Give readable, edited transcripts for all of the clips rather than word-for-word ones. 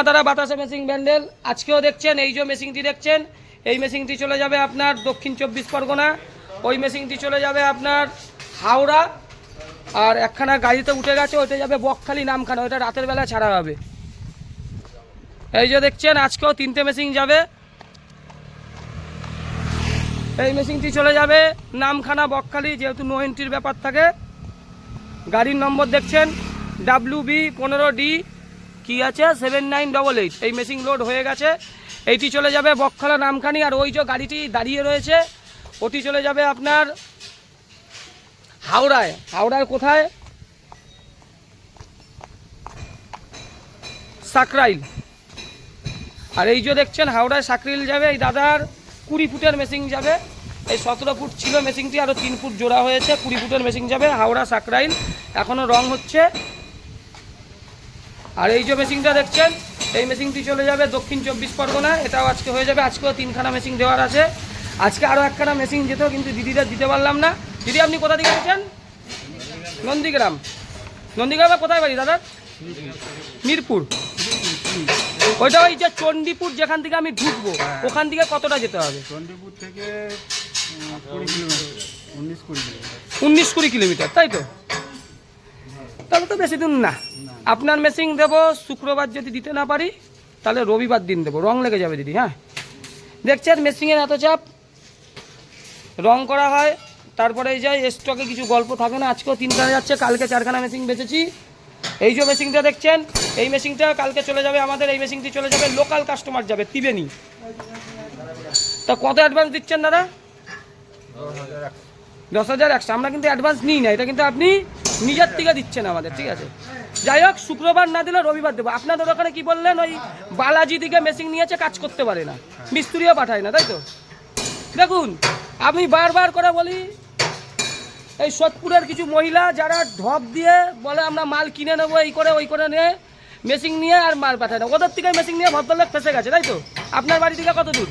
তারা বাতাসা মেশিন ব্যান্ডেল আজকেও দেখছেন। এই যে মেশিনটি দেখছেন, এই মেশিনটি চলে যাবে আপনার দক্ষিণ 24 পরগনা, ওই মেশিনটি চলে যাবে আপনার হাওড়া, আর একখানা গাড়িতে উঠে গেছে, ওইটা যাবে বকখালি নামখানা, ওইটা রাতের বেলা ছাড়া হবে। এই যে দেখছেন আজকেও 3টে মেশিন যাবে। এই মেশিনটি চলে যাবে নামখানা বকখালি, যেহেতু নো এন্ট্রির ব্যাপার থাকে। গাড়ির নম্বর দেখছেন WB15D কি আছে 7988। এই মেশিন লোড হয়ে গেছে, এইটি চলে যাবে বকখালা নামখানি। আর ওই যে গাড়িটি দাঁড়িয়ে রয়েছে ওটি চলে যাবে আপনার হাওড়ায়। হাওড়ায় কোথায়? সাকরাইল। আর এই যে দেখছেন হাওড়ায় সাকরাইল যাবে। এই দাদার 20 ফুটের মেশিন যাবে। এই 17 ফুট ছিল মেশিনটি, আরও 3 ফুট জোড়া হয়েছে, 20 ফুটের মেশিন যাবে হাওড়া সাকরাইল, এখনও রং হচ্ছে। আর এই যে মেশিনটা দেখছেন, এই মেশিনটি চলে যাবে দক্ষিণ 24 পরগনা, এটাও আজকে হয়ে যাবে। আজকেও 3খানা মেশিন দেওয়ার আছে। আজকে আরও একখানা মেশিন যেত, কিন্তু দিদিরা দিতে পারলাম না। দিদি আপনি কোথা থেকে গেছেন? নন্দীগ্রাম। নন্দীগ্রামে কোথায় বাড়ি দাদা? মিরপুর। ওইটা ওই যে চণ্ডীপুর যেখান থেকে আমি ঢুকবো ওখান থেকে কতটা যেতে হবে? চণ্ডীপুর থেকে 19-20 কিলোমিটার, তাই তো? তাহলে তো বেশি দূর না। আপনার মেশিন দেবো শুক্রবার, যদি দিতে না পারি তাহলে রবিবার দিন দেবো। রং লেগে যাবে দিদি। হ্যাঁ, দেখছেন মেশিনের এত চাপ, রং করা হয়, তারপরে এই যায় স্টকে কিছু গল্প থাকে না। আজকেও 3খানা যাচ্ছে, কালকে 4খানা মেশিন বেচেছি। এই যে মেশিনটা দেখছেন, এই মেশিনটা কালকে চলে যাবে আমাদের। এই মেশিনটি চলে যাবে লোকাল কাস্টমার যাবে ত্রিবেণী। তা কত অ্যাডভান্স দিচ্ছেন দাদা? 10,100। আমরা কিন্তু অ্যাডভান্স নিই না, এটা কিন্তু আপনি নিজের থেকে দিচ্ছেন আমাদের, ঠিক আছে? যাই হোক, শুক্রবার না দিলে রবিবার দেবো। আপনাদের ওখানে কি বললেন, ওই বালাজি থেকে মেশিন নিয়েছে, কাজ করতে পারে না, মিস্ত্রিও পাঠায় না, তাই তো? দেখুন, আমি বারবার করে বলি, এই সোদপুরের কিছু মহিলা যারা ঢপ দিয়ে বলে আমরা মাল কিনে নেবো, এই করে ওই করে নিয়ে মেশিন নিয়ে আর মাল পাঠায় না, ওদের থেকে মেশিন নিয়ে ভদ্রলোক ফেসে গেছে, তাই তো? আপনার বাড়ি থেকে কত দূর?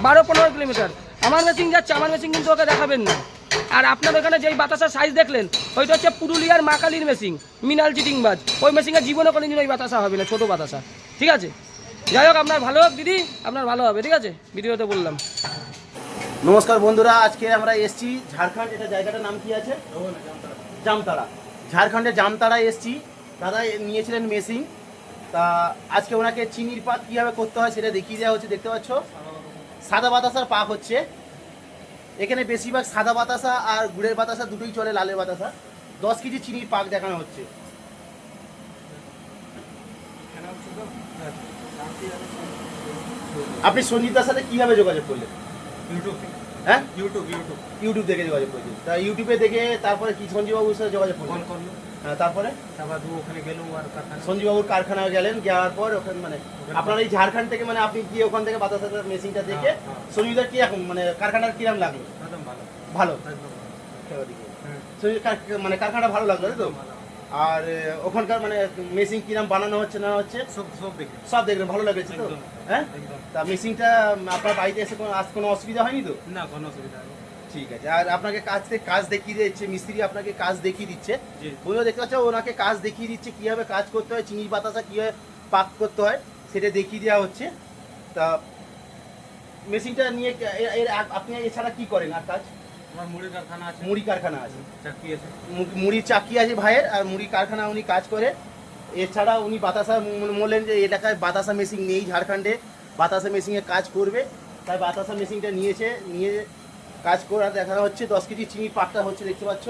12-15 কিলোমিটার। আমার মেশিন যাচ্ছে, আমার মেশিন কিন্তু ওকে দেখাবেন না। আর আপনার ওখানে যেই বাতাসার সাইজ দেখলেন, ওইটা হচ্ছে পুরুলিয়ার মা কালীর মেশিন, মিনাল চিটিংবাজ। ওই মেশিনের জীবনে কোনোদিন ওই বাতাসা হবে না, ছোটো বাতাসা, ঠিক আছে? যাই হোক, আপনার ভালো হোক দিদি, আপনার ভালো হবে, ঠিক আছে? ভিডিওতে বললাম। নমস্কার বন্ধুরা, আজকে আমরা এসছি ঝাড়খণ্ড। এটা জায়গাটার নাম কি আছে? জামতাড়া। ঝাড়খণ্ডের জামতাড়ায় এসছি। দাদা নিয়েছিলেন মেশিন, তা আজকে ওনাকে চিনির পাক কীভাবে করতে হয় সেটা দেখিয়ে দেওয়া হচ্ছে। দেখতে পাচ্ছ সাদা বাতাসার পাক হচ্ছে এখানে। বেশিরভাগ সাদা বাতাসা আর গুড়ের বাতাসা দুটোই চলে, লালের বাতাসা। 10 কেজি চিনির পাক দেখানো হচ্ছে। আপনি সঞ্জিতার সাথে কীভাবে যোগাযোগ করলেন? ইউটিউব। হ্যাঁ, ইউটিউব দেখে যোগাযোগ করেছি। তা ইউটিউবে দেখে তারপরে কি সঞ্জীববাবুর সাথে যোগাযোগ করলেন? হ্যাঁ, তারপরে ওখানে গেল আর সঞ্জীববাবুর কারখানায় গেলেন, যাওয়ার পর ওখানে মানে আপনার এই ঝাড়খণ্ড থেকে মানে আপনি গিয়ে ওখান থেকে বাতাসার মেশিনটা দেখে সঞ্জীবদার কি এখন মানে কারখানার কিরম লাগলো? ভালো। মানে কারখানাটা ভালো লাগলো, তাই তো? আর ওখানকার মানে মেশিন কিরম বানানো হচ্ছে না হচ্ছে সব দেখলেন, ভালো লাগছে তো? হ্যাঁ, তা মেশিনটা আপনার বাড়িতে এসে কোনো অসুবিধা হয়নি তো? না, কোনো অসুবিধা নেই। ঠিক আছে। আর আপনাকে কাজ দেখিয়ে দিচ্ছে, মিস্ত্রি আপনাকে কাজ দেখিয়ে দিচ্ছে। বন্ধুরা দেখতে পাচ্ছ, ওনাকে কাজ দেখিয়ে দিচ্ছে কীভাবে কাজ করতে হয়, চিনির বাতাসা কীভাবে পাক করতে হয় সেটা দেখিয়ে দেওয়া হচ্ছে। তা মেশিনটা নিয়ে আপনি এছাড়া কি করেন আর কাজ? আমার মুড়ি কারখানা আছে। মুড়ির চাকি আছে ভাইয়ের, আর মুড়ি কারখানা উনি কাজ করে। এছাড়া উনি বাতাসা বললেন যে এলাকায় বাতাসা মেশিন নেই, ঝাড়খণ্ডে বাতাসা মেশিনে কাজ করবে, তাই বাতাসা মেশিনটা নিয়ে কাজ করা দেখানো হচ্ছে। 10 কেজি চিনির পাকটা হচ্ছে, দেখতে পাচ্ছ।